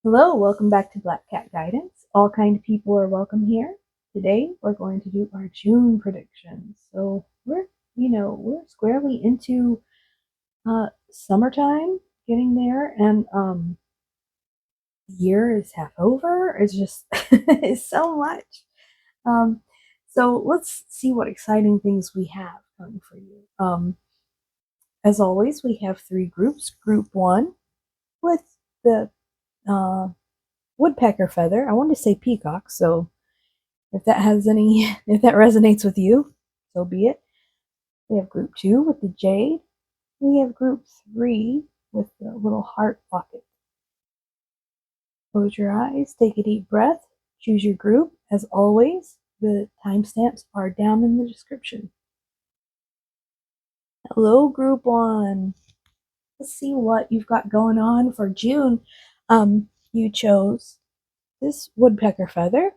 Hello, welcome back to Black Cat Guidance. All kind of people are welcome here. Today we're going to do our June predictions. So we're squarely into summertime, getting there, and the year is half over. It's just it's so much. Um, so let's see what exciting things we have coming for you. As always, we have three groups. Group one with the uh, woodpecker feather. I wanted to say peacock, so if if that resonates with you, so be it. We have group two with the jade. We have group three with the little heart pocket. Close your eyes, take a deep breath, choose your group. As always, the timestamps are down in the description. Hello, group one. Let's see what you've got going on for June. You chose this woodpecker feather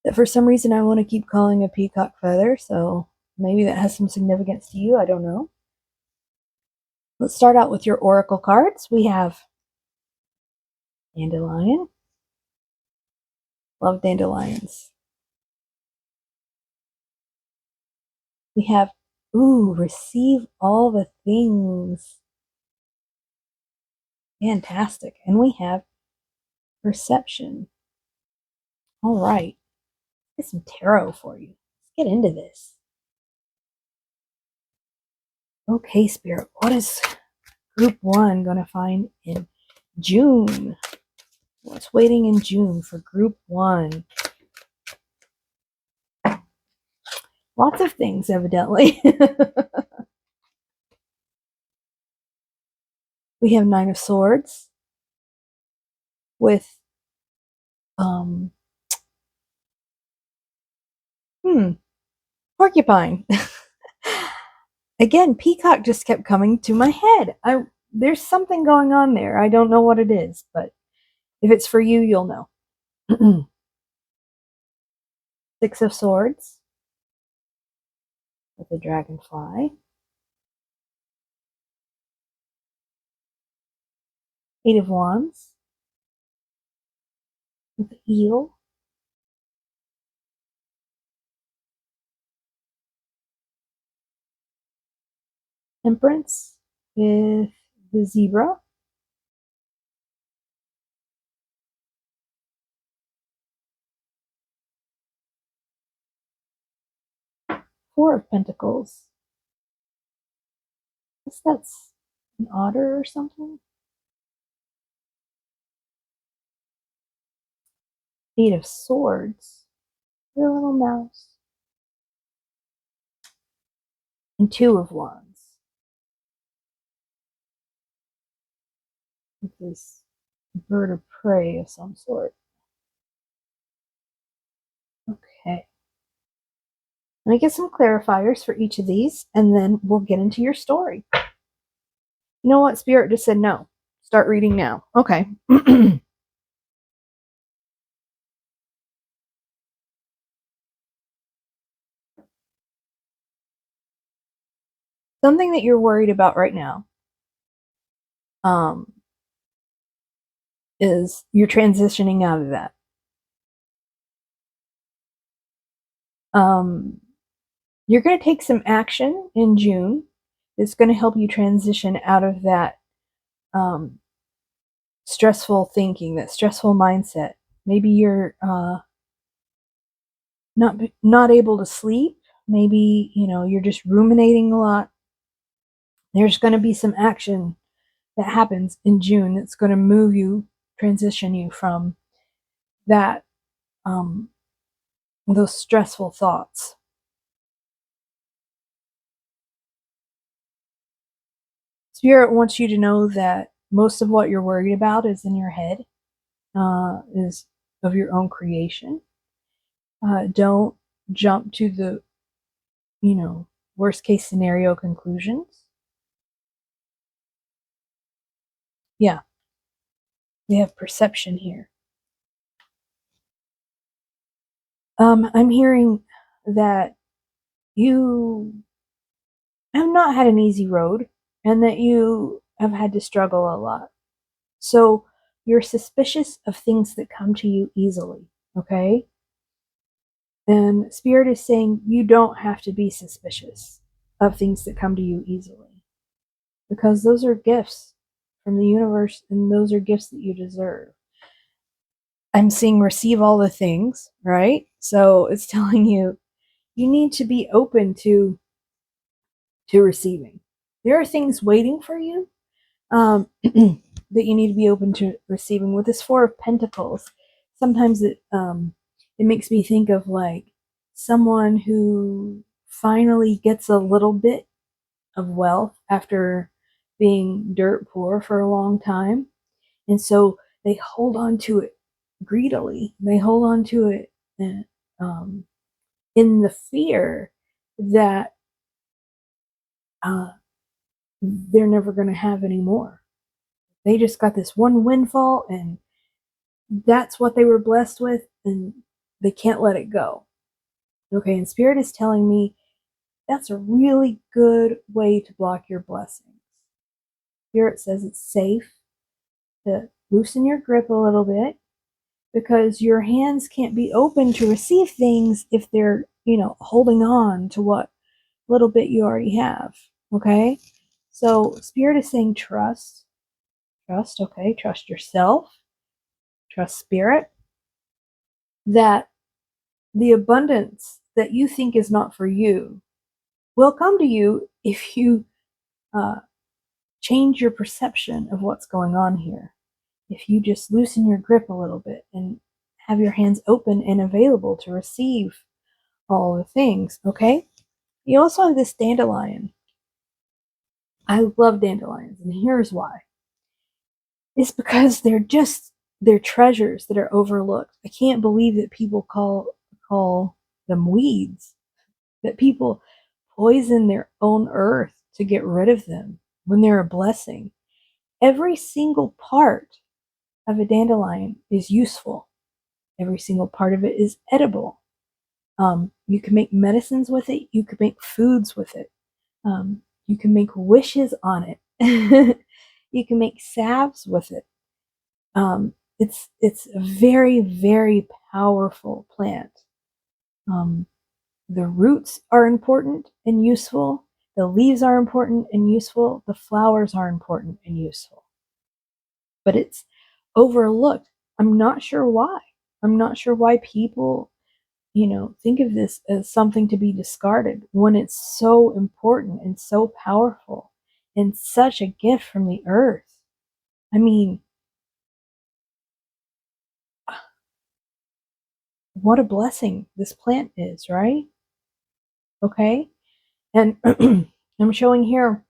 that for some reason I want to keep calling a peacock feather, so maybe that has some significance to you. I don't know. Let's start out with your oracle cards. We have dandelion. Love dandelions. We have, receive all the things. Fantastic. And we have perception. All right. Get some tarot for you. Let's get into this. Okay, Spirit, what is group one going to find in June? What's waiting in June for group one? Lots of things, evidently. We have Nine of Swords with porcupine. Again, peacock just kept coming to my head. There's something going on there. I don't know what it is, but if it's for you, you'll know. Six of Swords with the dragonfly. Eight of Wands with the eel. Temperance with the zebra. Four of Pentacles. I guess that's an otter or something. Eight of Swords. The little mouse. And Two of Wands. With this bird of prey of some sort. Okay. Let me get some clarifiers for each of these, and then we'll get into your story. You know what? Spirit just said no. Start reading now. Okay. Something that you're worried about right now is you're transitioning out of that. You're going to take some action in June. It's going to help you transition out of that stressful thinking, that stressful mindset. Maybe you're not able to sleep. Maybe you're just ruminating a lot. There's going to be some action that happens in June that's going to move you, transition you from that those stressful thoughts. Spirit wants you to know that most of what you're worried about is in your head, is of your own creation. Don't jump to the, worst case scenario conclusions. Yeah, we have perception here. I'm hearing that you have not had an easy road and that you have had to struggle a lot. So you're suspicious of things that come to you easily, okay? And Spirit is saying you don't have to be suspicious of things that come to you easily, because those are gifts from the universe and those are gifts that you deserve. I'm seeing receive all the things, right? So it's telling you you need to be open to receiving. There are things waiting for you that you need to be open to receiving. With this Four of Pentacles, sometimes it makes me think of like someone who finally gets a little bit of wealth after being dirt poor for a long time, and so they hold on to it greedily. They hold on to it um, in the fear that uh, they're never going to have any more. They just got this one windfall, and that's what they were blessed with, and they can't let it go. Okay, and Spirit is telling me that's a really good way to block your blessings. Spirit says it's safe to loosen your grip a little bit, because your hands can't be open to receive things if they're, holding on to what little bit you already have. Okay? So Spirit is saying trust. Trust, okay? Trust yourself. Trust Spirit. That the abundance that you think is not for you will come to you if you uh, change your perception of what's going on here. If you just loosen your grip a little bit and have your hands open and available to receive all the things, okay? You also have this dandelion. I love dandelions, and here's why. It's because they're treasures that are overlooked. I can't believe that people call them weeds, that people poison their own earth to get rid of them when they're a blessing. Every single part of a dandelion is useful. Every single part of it is edible. You can make medicines with it. You can make foods with it. You can make wishes on it. You can make salves with it. It's a very, very powerful plant. The roots are important and useful. The leaves are important and useful. The flowers are important and useful. But it's overlooked. I'm not sure why. I'm not sure why people, think of this as something to be discarded when it's so important and so powerful and such a gift from the earth. I mean, what a blessing this plant is, right? Okay? And I'm showing here,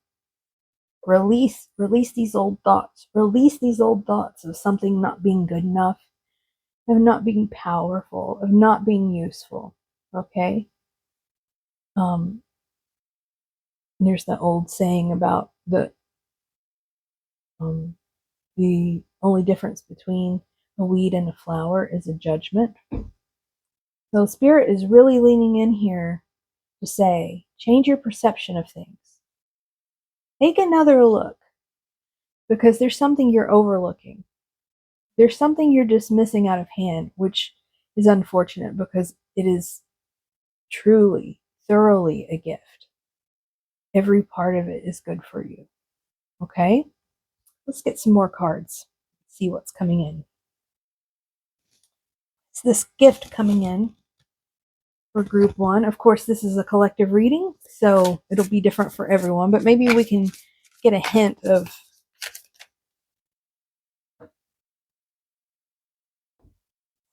release these old thoughts. Release these old thoughts of something not being good enough, of not being powerful, of not being useful. Okay? There's that old saying about the only difference between a weed and a flower is a judgment. So Spirit is really leaning in here to say, change your perception of things. Take another look, because there's something you're overlooking. There's something you're dismissing out of hand, which is unfortunate because it is truly, thoroughly a gift. Every part of it is good for you. Okay? Let's get some more cards. See what's coming in. It's this gift coming in for group one. Of course, this is a collective reading, so it'll be different for everyone, but maybe we can get a hint of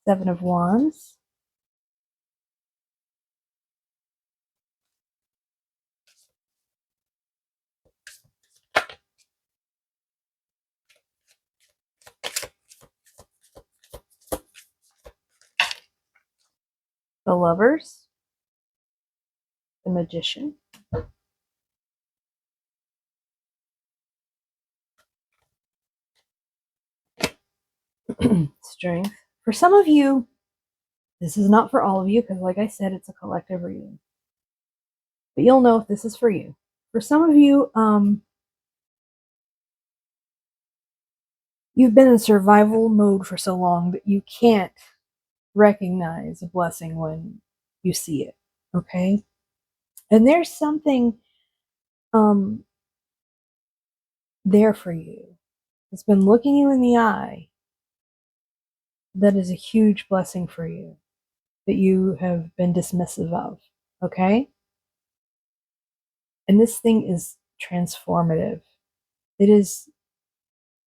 Seven of Wands. The Lovers. The Magician. Strength. For some of you, this is not for all of you, because like I said, it's a collective reading. But you'll know if this is for you. For some of you, You've been in survival mode for so long that you can't recognize a blessing when you see it. Okay? And there's something um there for you. It's been looking you in the eye that is a huge blessing for you that you have been dismissive of. Okay? And this thing is transformative. It is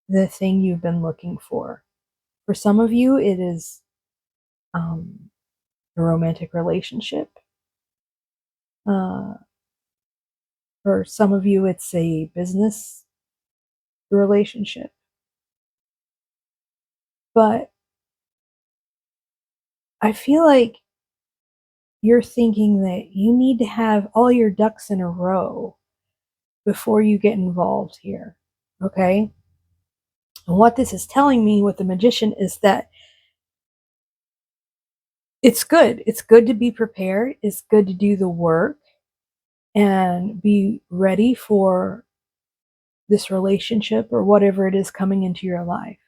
the thing you've been looking for. For some of you, it is a romantic relationship. Uh, for some of you, it's a business relationship. But I feel like you're thinking that you need to have all your ducks in a row before you get involved here. Okay? And what this is telling me with the magician is that it's good. It's good to be prepared. It's good to do the work and be ready for this relationship or whatever it is coming into your life.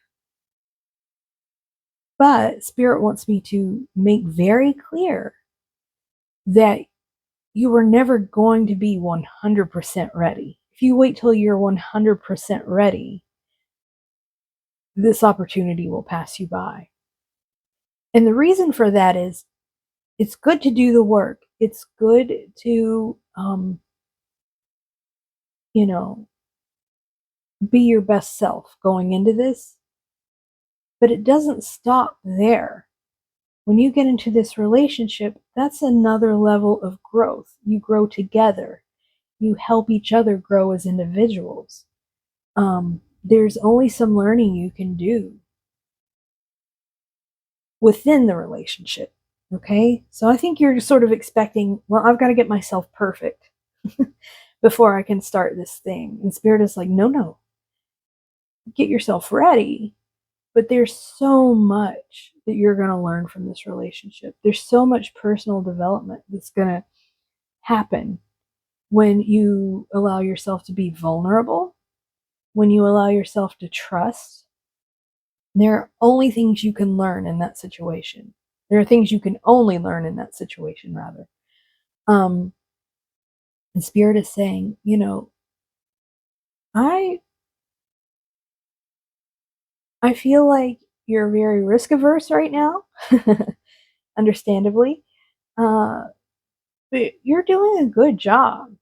But Spirit wants me to make very clear that you were never going to be 100% ready. If you wait till you're 100% ready, this opportunity will pass you by. And the reason for that is it's good to do the work. It's good to, you know, be your best self going into this, but it doesn't stop there. When you get into this relationship, that's another level of growth. You grow together. You help each other grow as individuals. There's only some learning you can do within the relationship. Okay? So I think you're sort of expecting, well, I've got to get myself perfect before I can start this thing. And Spirit is like, no, no. Get yourself ready. But there's so much that you're going to learn from this relationship. There's so much personal development that's going to happen when you allow yourself to be vulnerable, when you allow yourself to trust. There are only things you can learn in that situation. There are things you can only learn in that situation, rather. Um, and Spirit is saying, you know, I I feel like you're very risk averse right now, understandably. Uh, but you're doing a good job.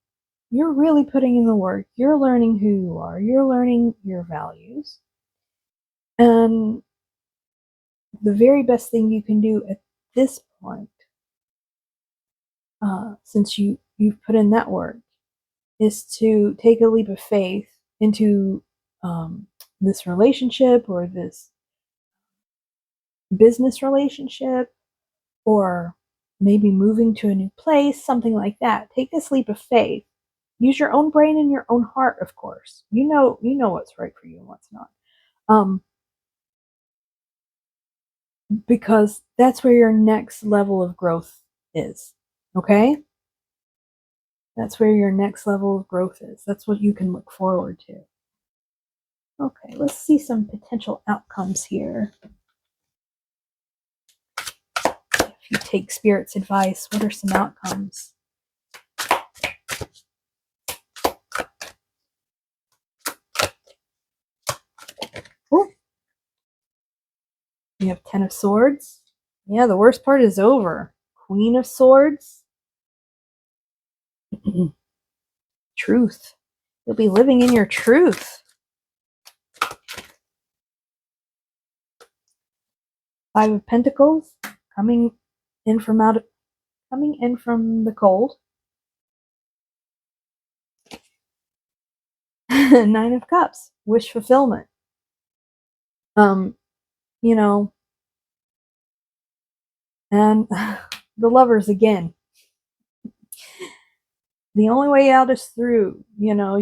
You're really putting in the work. You're learning who you are. You're learning your values. And the very best thing you can do at this point, since you've put in that work, is to take a leap of faith into this relationship or this business relationship or maybe moving to a new place, something like that. Take this leap of faith. Use your own brain and your own heart, of course. You know what's right for you and what's not. Um, because that's where your next level of growth is. Okay? That's where your next level of growth is. That's what you can look forward to. Okay, let's see some potential outcomes here. If you take Spirit's advice, what are some outcomes? Oh, you have 10 of Swords. Yeah, the worst part is over. Queen of Swords. Truth. You'll be living in your truth. Five of Pentacles, coming in from the cold. Nine of Cups, wish fulfillment. You know, and the Lovers again. The only way out is through. You know,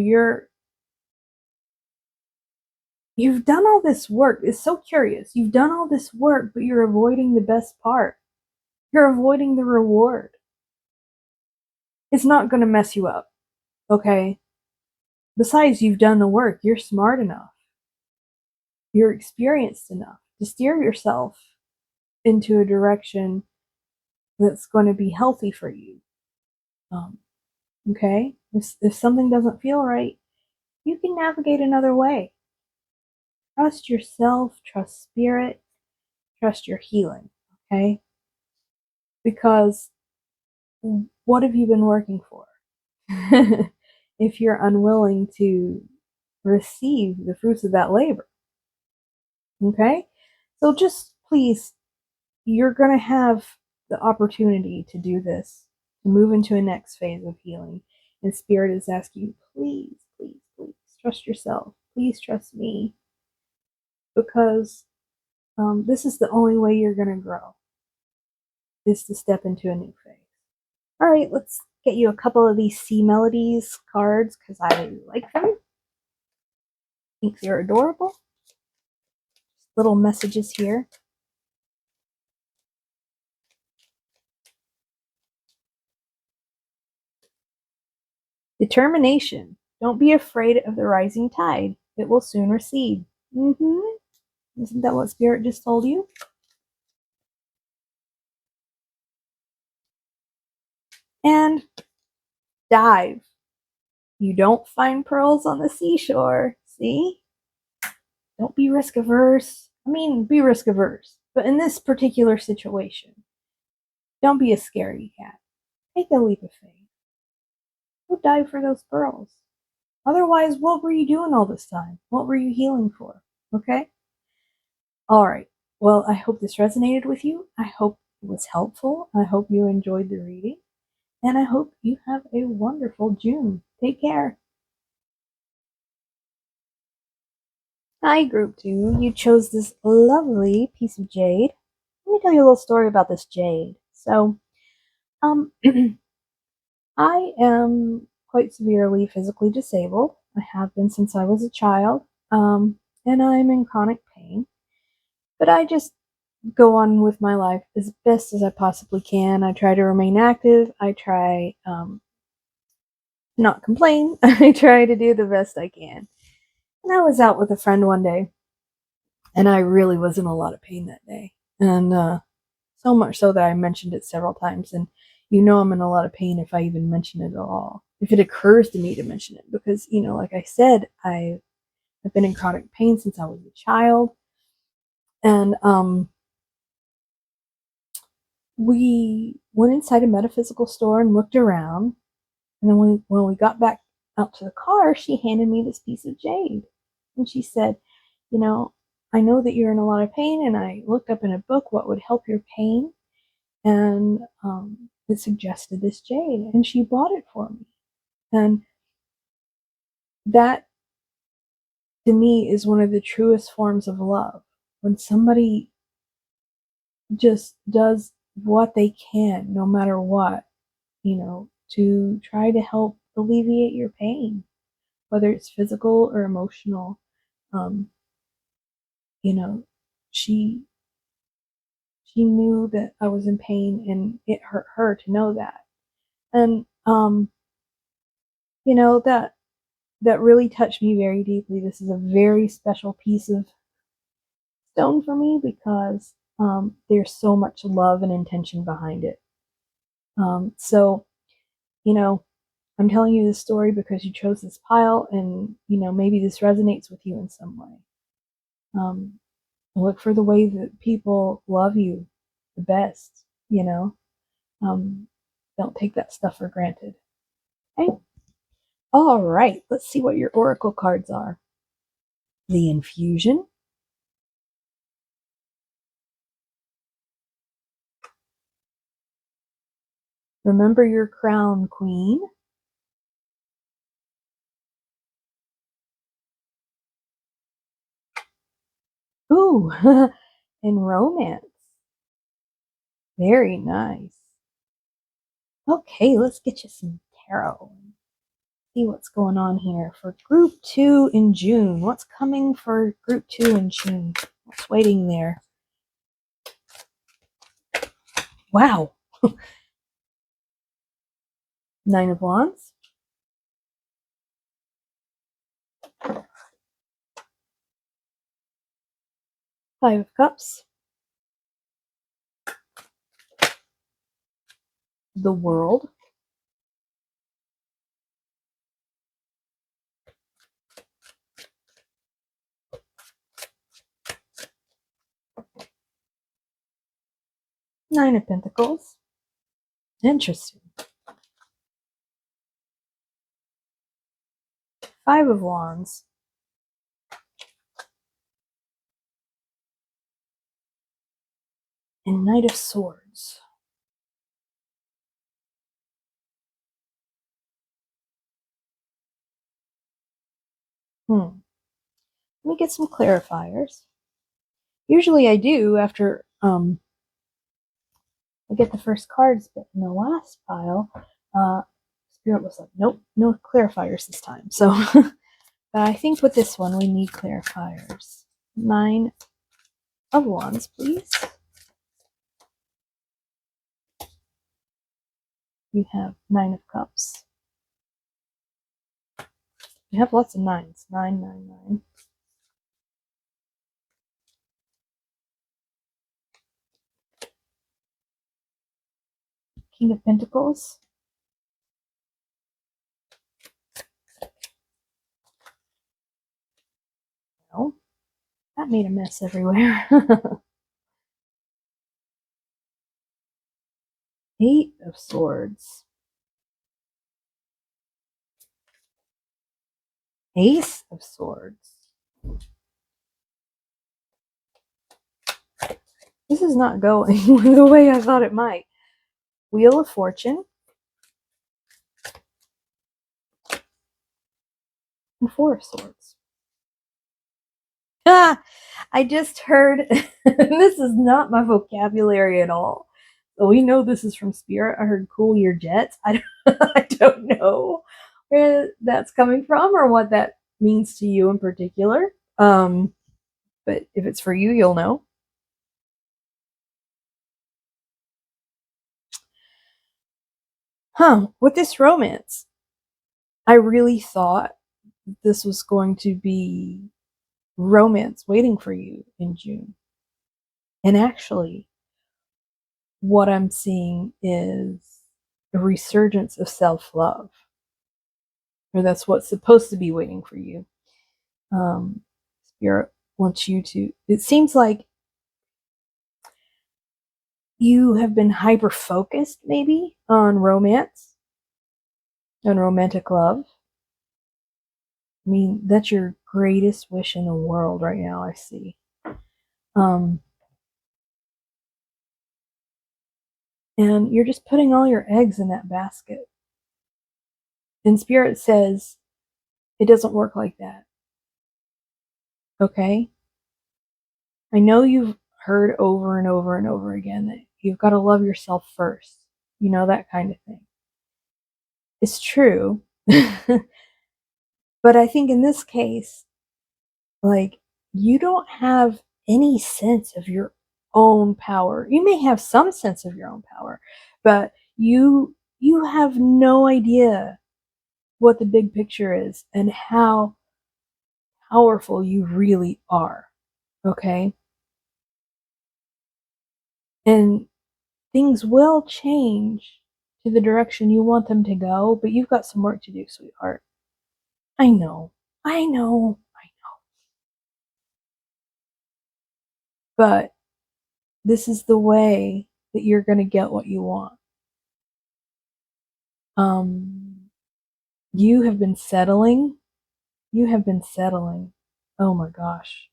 you've done all this work. It's so curious. You've done all this work, but you're avoiding the best part. You're avoiding the reward. It's not going to mess you up. Okay? Besides, you've done the work. You're smart enough. you're experienced enough to steer yourself into a direction that's going to be healthy for you. Um, okay? If something doesn't feel right, you can navigate another way. Trust yourself, trust spirit, trust your healing. Okay? Because what have you been working for? If you're unwilling to receive the fruits of that labor. Okay? So just please, you're going to have the opportunity to do this, to move into a next phase of healing. And Spirit is asking you, please, please, please trust yourself. Please trust me. Because this is the only way you're going to grow, is to step into a new phase. All right, let's get you a couple of these Sea Melodies cards because I like them. I think they're adorable. Little messages here. Determination. Don't be afraid of the rising tide. It will soon recede. Isn't that what Spirit just told you? And dive. You don't find pearls on the seashore. See? Don't be risk averse. I mean, be risk averse. But in this particular situation, don't be a scaredy cat. Take a leap of faith. Go dive for those pearls. Otherwise, what were you doing all this time? What were you healing for? Okay? All right. Well, I hope this resonated with you. I hope it was helpful. I hope you enjoyed the reading. And I hope you have a wonderful June. Take care. Hi, Group 2. You chose this lovely piece of jade. Let me tell you a little story about this jade. So, I am quite severely physically disabled. I have been since I was a child, and I'm in chronic pain. But I just go on with my life as best as I possibly can. I try to remain active. I try not complain. I try to do the best I can. And I was out with a friend one day, and I really was in a lot of pain that day. And so much so that I mentioned it several times. And you know I'm in a lot of pain if I even mention it at all. If it occurs to me to mention it. Because, you know, like I said, I've been in chronic pain since I was a child. And we went inside a metaphysical store and looked around. And then when we got back out to the car, she handed me this piece of jade. And she said, you know, I know that you're in a lot of pain, and I looked up in a book what would help your pain. And it suggested this jade. And she bought it for me. And that, to me, is one of the truest forms of love. When somebody just does what they can, no matter what, you know, to try to help alleviate your pain, whether it's physical or emotional. Um, you know, she knew that I was in pain, and it hurt her to know that. And you know, that really touched me very deeply. This is a very special piece of stone for me because there's so much love and intention behind it. So, you know, I'm telling you this story because you chose this pile, and you know, maybe this resonates with you in some way. Look for the way that people love you the best, you know. Don't take that stuff for granted. Okay? All right, let's see what your oracle cards are. The infusion. Remember your crown, queen. Ooh, and romance. Very nice. Okay, let's get you some tarot. See what's going on here for group 2 in June. What's coming for group 2 in June? What's waiting there? Wow. Nine of Wands. Five of Cups. The World. Nine of Pentacles. Interesting. Five of Wands. And Knight of Swords. Let me get some clarifiers. Usually I do after I get the first cards, but in the last pile, Spirit was like, nope, no clarifiers this time. So, but I think with this one, we need clarifiers. Nine of Wands, please. You have Nine of Cups. You have lots of nines. 999. King of Pentacles. No, that made a mess everywhere. Eight of Swords. Ace of Swords. This is not going the way I thought it might. Wheel of Fortune. And Four of Swords. Ah, I just heard, this is not my vocabulary at all. So we know this is from Spirit. I heard cool your jets. I don't know where that's coming from or what that means to you in particular. But if it's for you, you'll know. With this romance, I really thought this was going to be romance waiting for you in June. And actually, what I'm seeing is a resurgence of self-love. Or that's what's supposed to be waiting for you. Spirit wants you to, it seems like you have been hyper-focused maybe on romance and romantic love. I mean, that's your greatest wish in the world right now, I see. And you're just putting all your eggs in that basket. And Spirit says, it doesn't work like that. Okay? I know you've heard over and over and over again that you've got to love yourself first. You know, that kind of thing. It's true. But I think in this case, like, you don't have any sense of your own power. You may have some sense of your own power, but you have no idea what the big picture is and how powerful you really are. Okay? And things will change to the direction you want them to go, but you've got some work to do, sweetheart. I know. I know. I know. But this is the way that you're going to get what you want. You have been settling. You have been settling. Oh my gosh.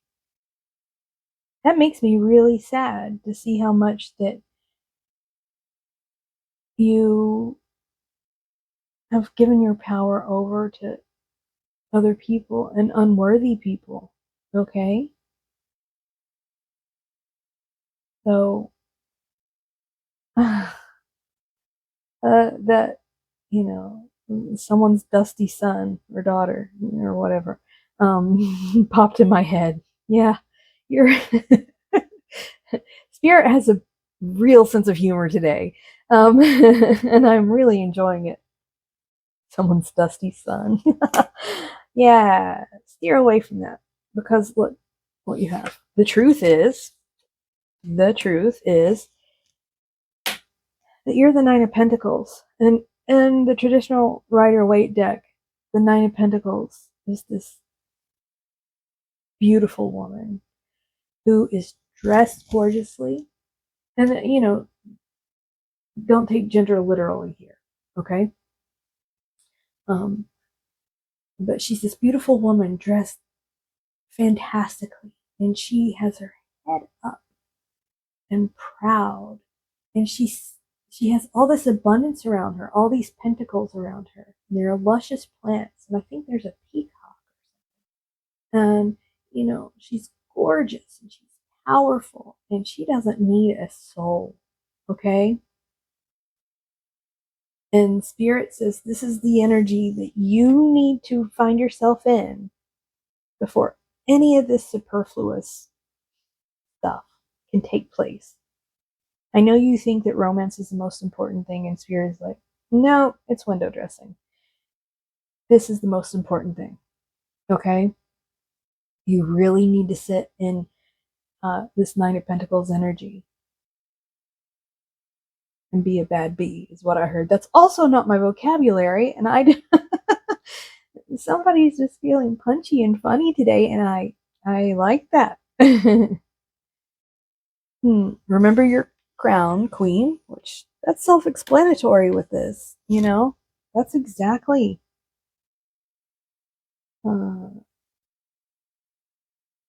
That makes me really sad to see how much that you have given your power over to other people and unworthy people. Okay? So, that, you know, someone's dusty son or daughter or whatever, popped in my head. Yeah, you're Spirit has a real sense of humor today, and I'm really enjoying it. Someone's dusty son. Yeah, steer away from that because look, what you have. The truth is that you're the Nine of Pentacles. And in the traditional Rider-Waite deck, the Nine of Pentacles is this beautiful woman who is dressed gorgeously. And, don't take gender literally here, okay? But she's this beautiful woman dressed fantastically, and she has her head up and proud, and she has all this abundance around her, all these pentacles around her. And there are luscious plants, and I think there's a peacock, and she's gorgeous and she's powerful, and she doesn't need a soul, okay? And Spirit says this is the energy that you need to find yourself in before any of this superfluous stuff can take place. I know you think that romance is the most important thing, and Spirit is like, no, it's window dressing. This is the most important thing, okay? You really need to sit in this Nine of Pentacles energy and be a bad bee, is what I heard. That's also not my vocabulary, and somebody's just feeling punchy and funny today, and I like that. Remember your crown, queen, which that's self-explanatory with this, that's exactly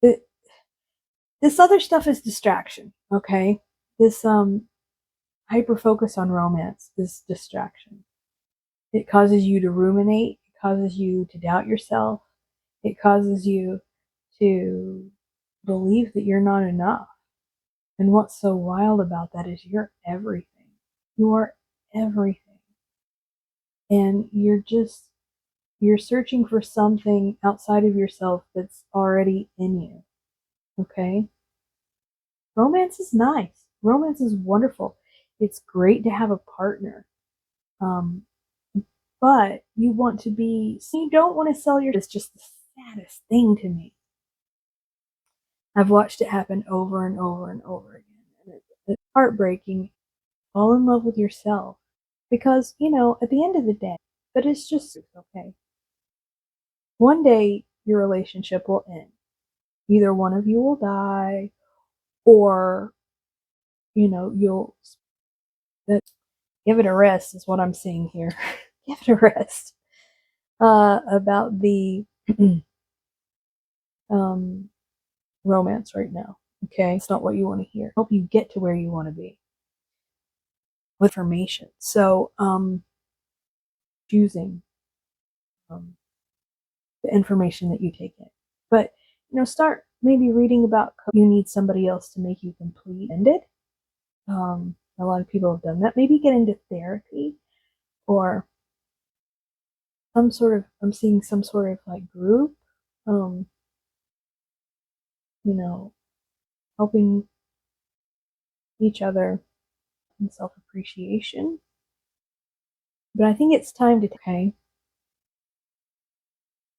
it, this other stuff is distraction, okay? This hyper focus on romance is distraction. It causes you to ruminate, it causes you to doubt yourself, it causes you to believe that you're not enough. And what's so wild about that is you're everything. You are everything. And you're searching for something outside of yourself that's already in you. Okay? Romance is nice. Romance is wonderful. It's great to have a partner. But you don't want to sell it's just the saddest thing to me. I've watched it happen over and over and over again. It's heartbreaking. Fall in love with yourself. Because, at the end of the day, but it's just okay. One day your relationship will end. Either one of you will die, or, you'll give it a rest, is what I'm seeing here. Give it a rest. About the romance right now. Okay, it's not what you want to hear. Help you get to where you want to be with information. So, choosing the information that you take in, but start maybe reading about you need somebody else to make you complete. Ended. A lot of people have done that. Maybe get into therapy or I'm seeing some sort of like group, helping each other in self-appreciation. But I think it's time to, okay,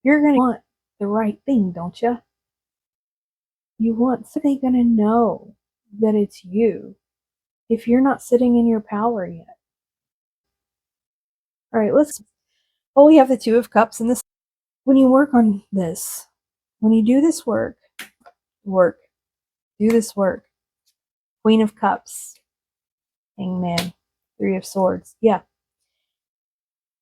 you're going to want the right thing, don't you? You want, so they're going to know that it's you if you're not sitting in your power yet. All right, we have the Two of Cups in this. When you work on this, when you do this do this work. Queen of Cups, Hangman, Three of Swords. Yeah.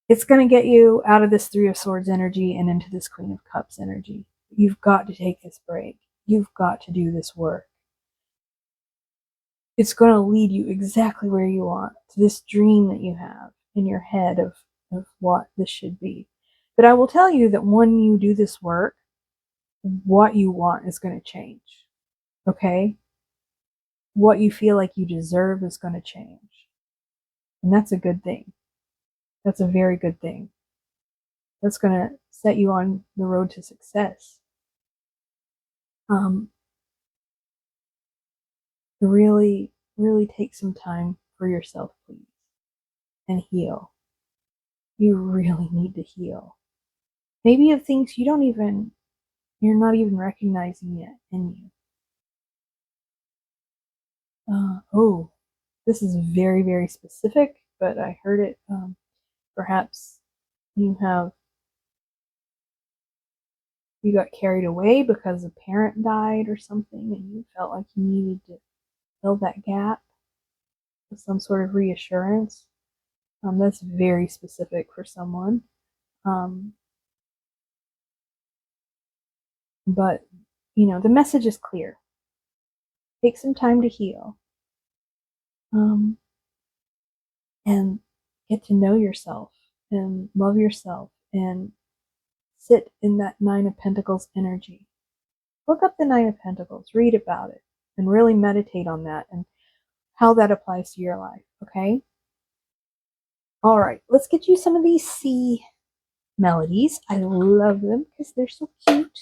It's going to get you out of this Three of Swords energy and into this Queen of Cups energy. You've got to take this break. You've got to do this work. It's going to lead you exactly where you want, to this dream that you have in your head of what this should be. But I will tell you that when you do this work, what you want is going to change. Okay? What you feel like you deserve is going to change. And that's a good thing. That's a very good thing. That's going to set you on the road to success. Really, really take some time for yourself, please, and heal. You really need to heal. Maybe of things you don't even you're not even recognizing it in you. Oh, this is very, very specific, but I heard it. Perhaps you got carried away because a parent died or something, and you felt like you needed to fill that gap with some sort of reassurance. That's very specific for someone. Um, but the message is clear. Take some time to heal, um, and get to know yourself and love yourself and sit in that Nine of Pentacles energy. Look up the Nine of Pentacles, read about it, and really meditate on that and how that applies to your life, okay? All right, let's get you some of these sea melodies. I love them because they're so cute.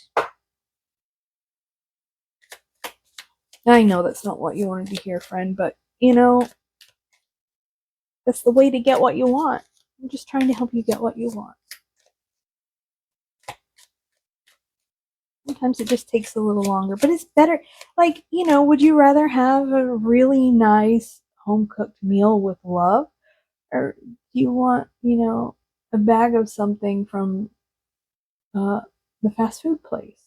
I know that's not what you wanted to hear, friend, but that's the way to get what you want. I'm just trying to help you get what you want. Sometimes it just takes a little longer, but it's better. Like, would you rather have a really nice home cooked meal with love? Or do you want, a bag of something from uh, the fast food place?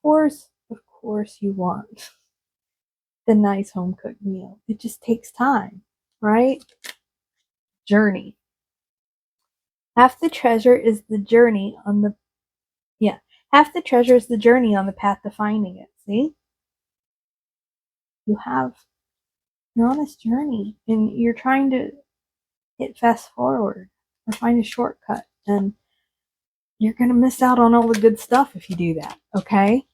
Of course, you want the nice home cooked meal. It just takes time, right? Journey. Half the treasure is the journey on the yeah. Half the treasure is the journey on the path to finding it. See, you're on this journey, and you're trying to hit fast forward or find a shortcut, and you're gonna miss out on all the good stuff if you do that. Okay.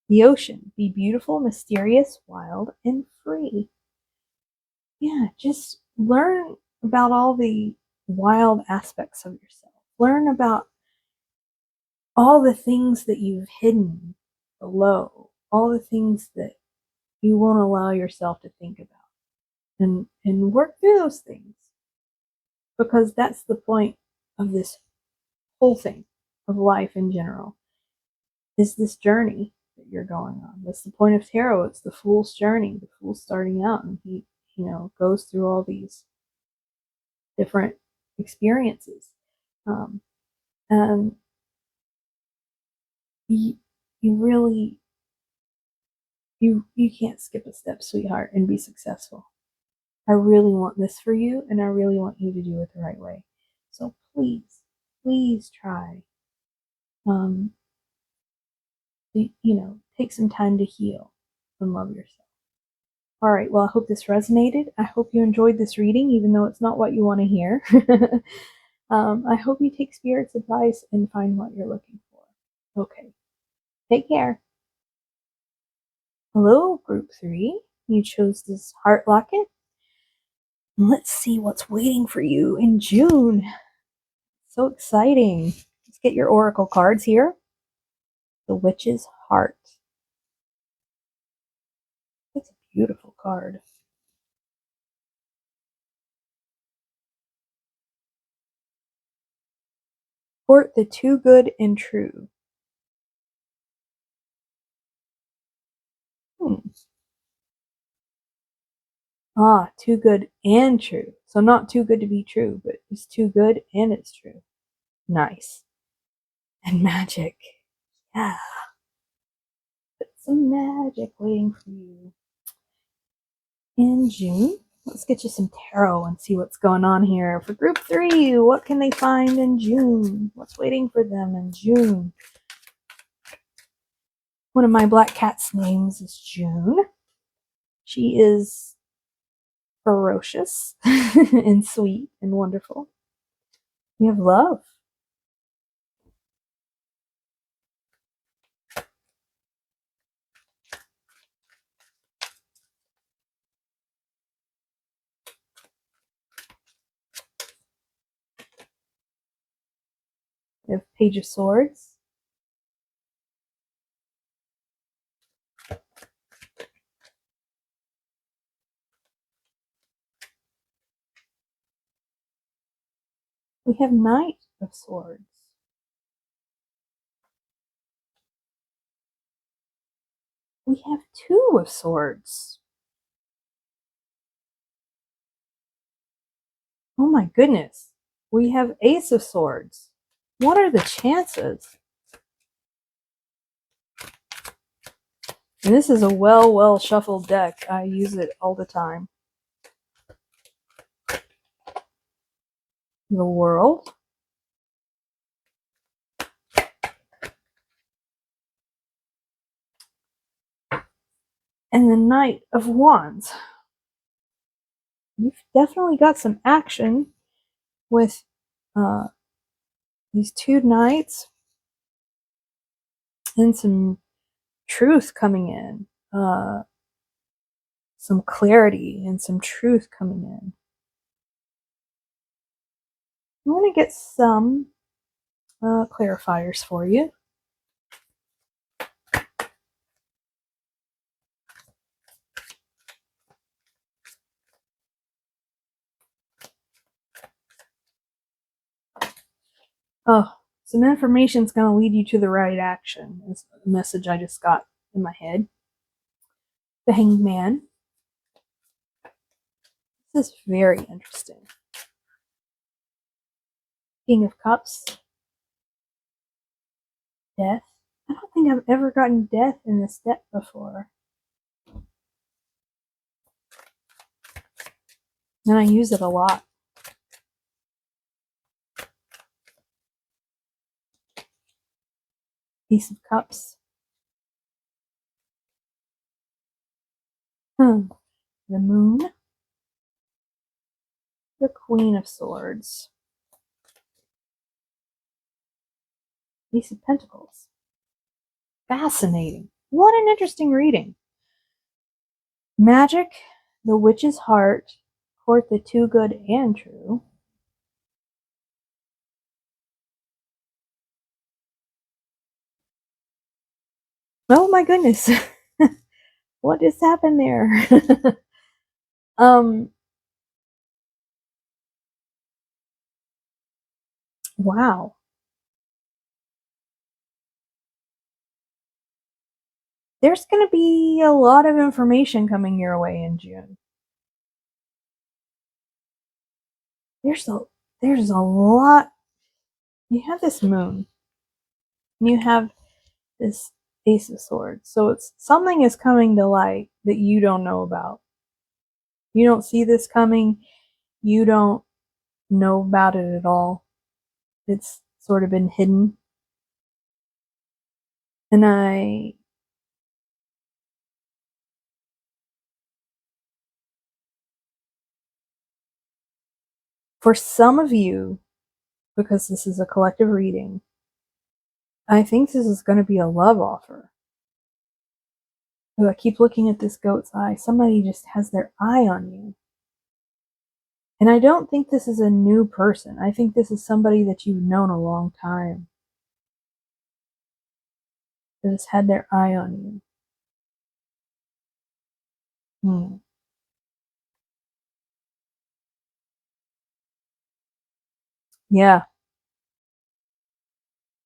The ocean. Be beautiful, mysterious, wild, and free. Yeah, just learn about all the wild aspects of yourself. Learn about all the things that you've hidden below, all the things that you won't allow yourself to think about. And work through those things. Because that's the point of this whole thing, of life in general, is this journey that you're going on. That's the point of tarot. It's the fool's journey, the fool starting out, and he, goes through all these different experiences. Um, and you really, you can't skip a step, sweetheart, and be successful. I really want this for you, and I really want you to do it the right way. So please, please try. Um, take some time to heal and love yourself. All right, well, I hope this resonated. I hope you enjoyed this reading, even though it's not what you want to hear. I hope you take Spirit's advice and find what you're looking for. Okay, take care. Hello, group 3. You chose this heart locket. Let's see what's waiting for you in June. So exciting. Let's get your oracle cards here. The Witch's Heart. That's a beautiful card. Court the too good and true. Too good and true. So not too good to be true, but it's too good and it's true. Nice. And magic. Yeah. Some magic waiting for you in June. Let's get you some tarot and see what's going on here. For group 3, what can they find in June? What's waiting for them in June? One of my black cat's names is June. She is ferocious and sweet and wonderful. You have love. You have Page of Swords. We have Knight of Swords. we have Two of Swords. Oh my goodness. We have Ace of Swords. What are the chances? And this is a well shuffled deck. I use it all the time. The World. And the Knight of Wands. You've definitely got some action with these two knights and some truth coming in. Some clarity and some truth coming in. I'm going to get some clarifiers for you. Oh, some information is going to lead you to the right action. Is the message I just got in my head. The Hanged Man. This is very interesting. King of Cups. Death. I don't think I've ever gotten death in this deck before. And I use it a lot. Ace of Cups. The Moon. The Queen of Swords. Ace of Pentacles. Fascinating. What an interesting reading. Magic, the Witch's Heart, Court the Too Good and True. Oh my goodness. What just happened there? Wow. There's going to be a lot of information coming your way in June. There's a lot. You have this Moon. You have this Ace of Swords. So it's something is coming to light that you don't know about. You don't see this coming. You don't know about it at all. It's sort of been hidden. And for some of you, because this is a collective reading, I think this is going to be a love offer. I keep looking at this goat's eye. Somebody just has their eye on you. And I don't think this is a new person. I think this is somebody that you've known a long time that has had their eye on you. Yeah.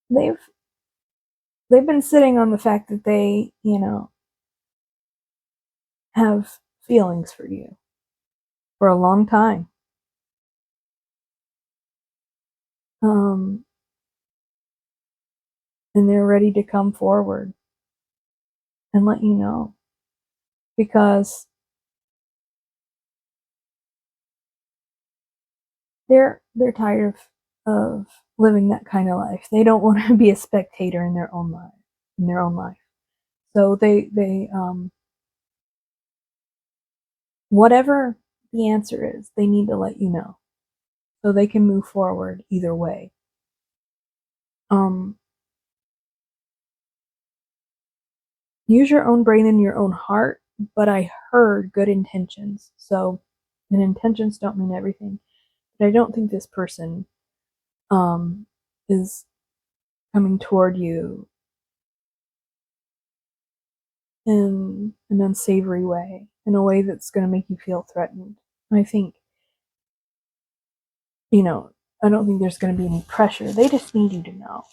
They've been sitting on the fact that they, have feelings for you for a long time. And they're ready to come forward and let you know, because they're tired of living that kind of life. They don't want to be a spectator in their own life. So they whatever the answer is, they need to let you know so they can move forward either way. Use your own brain and your own heart, but I heard good intentions. So, and intentions don't mean everything. But I don't think this person is coming toward you in an unsavory way, in a way that's going to make you feel threatened. I think, I don't think there's going to be any pressure. They just need you to know.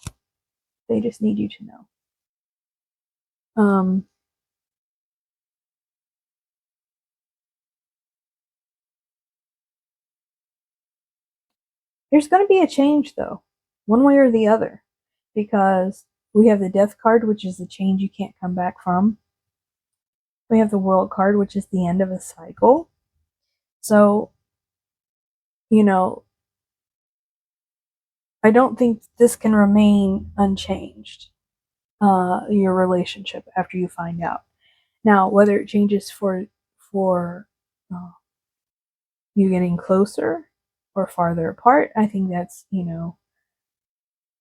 They just need you to know. There's going to be a change, though, one way or the other, because we have the Death card, which is the change you can't come back from. We have the World card, which is the end of a cycle. So, you know, I don't think this can remain unchanged, your relationship after you find out. Now, whether it changes for you getting closer or farther apart, I think that's,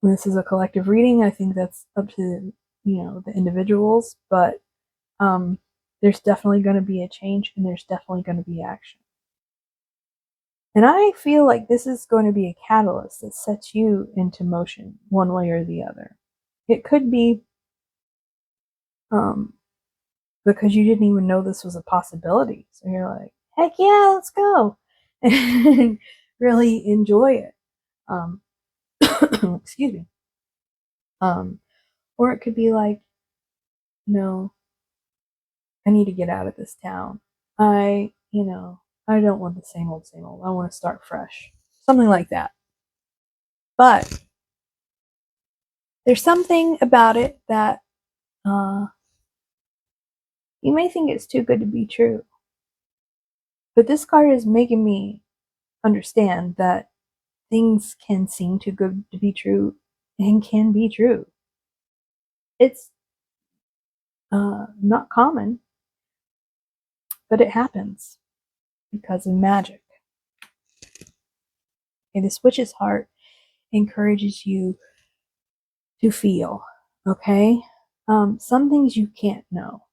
this is a collective reading. I think that's up to, the individuals, but there's definitely going to be a change and there's definitely going to be action. And I feel like this is going to be a catalyst that sets you into motion one way or the other. It could be because you didn't even know this was a possibility. So you're like, heck yeah, let's go. And really enjoy it. Excuse me. Or it could be like, no, I need to get out of this town. I don't want the same old, same old. I want to start fresh. Something like that. But there's something about it that you may think it's too good to be true. But this card is making me understand that things can seem too good to be true and can be true. It's not common, but it happens because of magic. Okay, this witch's heart encourages you to feel, okay? Some things you can't know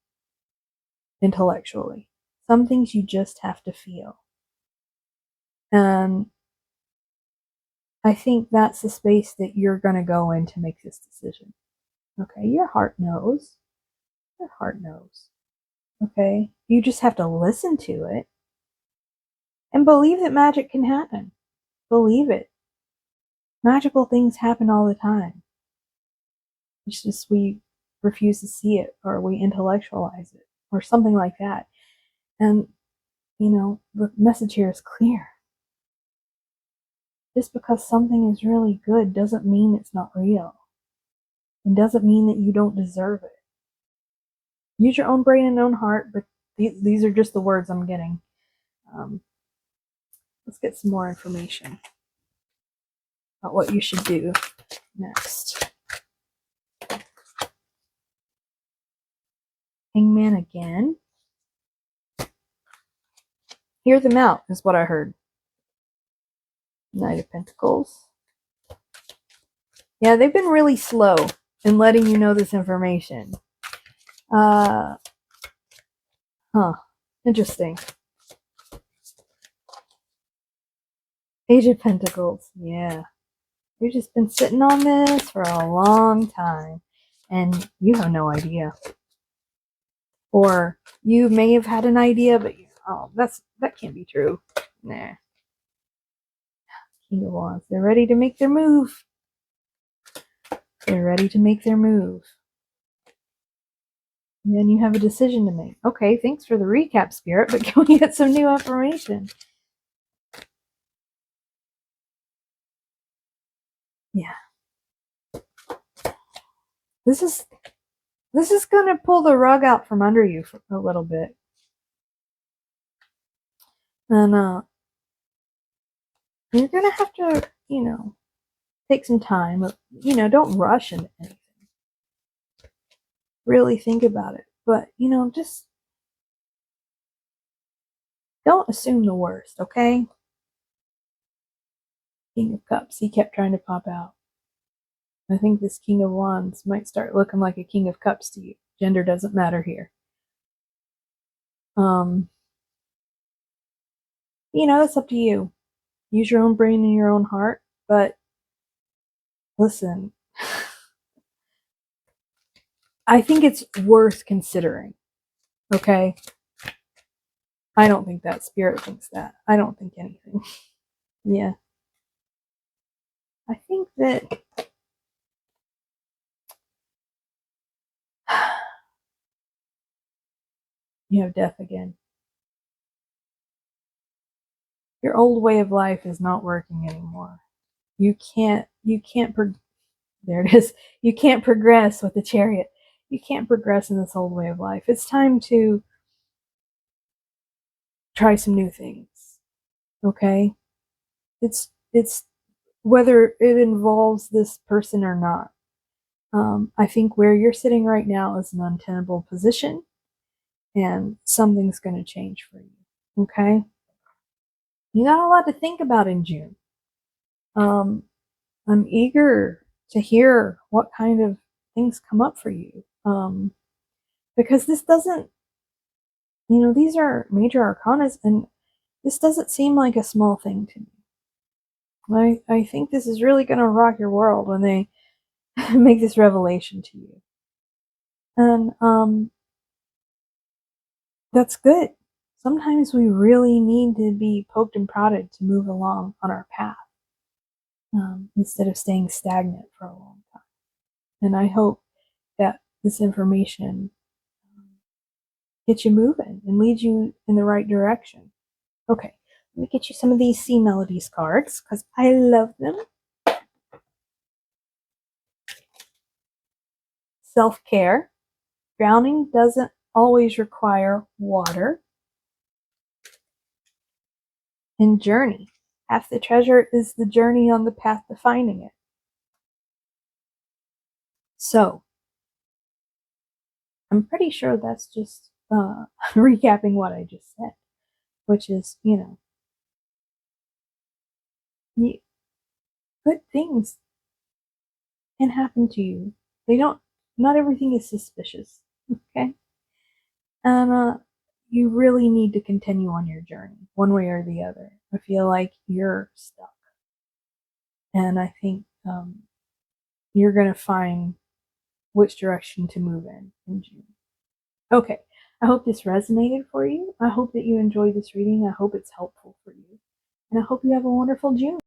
intellectually. Some things you just have to feel. And I think that's the space that you're going to go in to make this decision. Okay, your heart knows. Your heart knows. Okay, you just have to listen to it and believe that magic can happen. Believe it. Magical things happen all the time. It's just we refuse to see it or we intellectualize it or something like that. And, the message here is clear. Just because something is really good doesn't mean it's not real. It doesn't mean that you don't deserve it. Use your own brain and own heart, but these are just the words I'm getting. Let's get some more information about what you should do next. Hangman again. Hear them out is what I heard. Knight of Pentacles. Yeah, they've been really slow in letting you know this information. Interesting. Page of Pentacles. Yeah. You've just been sitting on this for a long time and you have no idea. Or you may have had an idea, but that can't be true. Nah. King of Wands. They're ready to make their move. They're ready to make their move. And then you have a decision to make. Okay, thanks for the recap, Spirit, but can we get some new information? Yeah. This is going to pull the rug out from under you for a little bit. And you're going to have to, take some time. Don't rush into anything. Really think about it. But, just don't assume the worst, okay? King of Cups. He kept trying to pop out. I think this King of Wands might start looking like a King of Cups to you. Gender doesn't matter here. That's up to you. Use your own brain and your own heart. But listen, I think it's worth considering. Okay? I don't think that. Spirit thinks that. I don't think anything. Yeah. I think that you have death again. Your old way of life is not working anymore. there it is. You can't progress with the Chariot. You can't progress in this old way of life. It's time to try some new things. Okay? It's whether it involves this person or not. I think where you're sitting right now is an untenable position, and something's going to change for you. Okay? You got a lot to think about in June. I'm eager to hear what kind of things come up for you. Because this doesn't, these are major arcanas, and this doesn't seem like a small thing to me. I think this is really going to rock your world when they make this revelation to you. And that's good. Sometimes we really need to be poked and prodded to move along on our path, instead of staying stagnant for a long time. And I hope that this information gets you moving and leads you in the right direction. Okay, let me get you some of these Sea Melodies cards because I love them. Self-care. Drowning doesn't always require water. And journey. Half the treasure is the journey on the path to finding it. So, I'm pretty sure that's just recapping what I just said, which is, good things can happen to you. Not everything is suspicious, okay? And you really need to continue on your journey, one way or the other. I feel like you're stuck. And I think you're going to find which direction to move in June. Okay, I hope this resonated for you. I hope that you enjoyed this reading. I hope it's helpful for you. And I hope you have a wonderful June.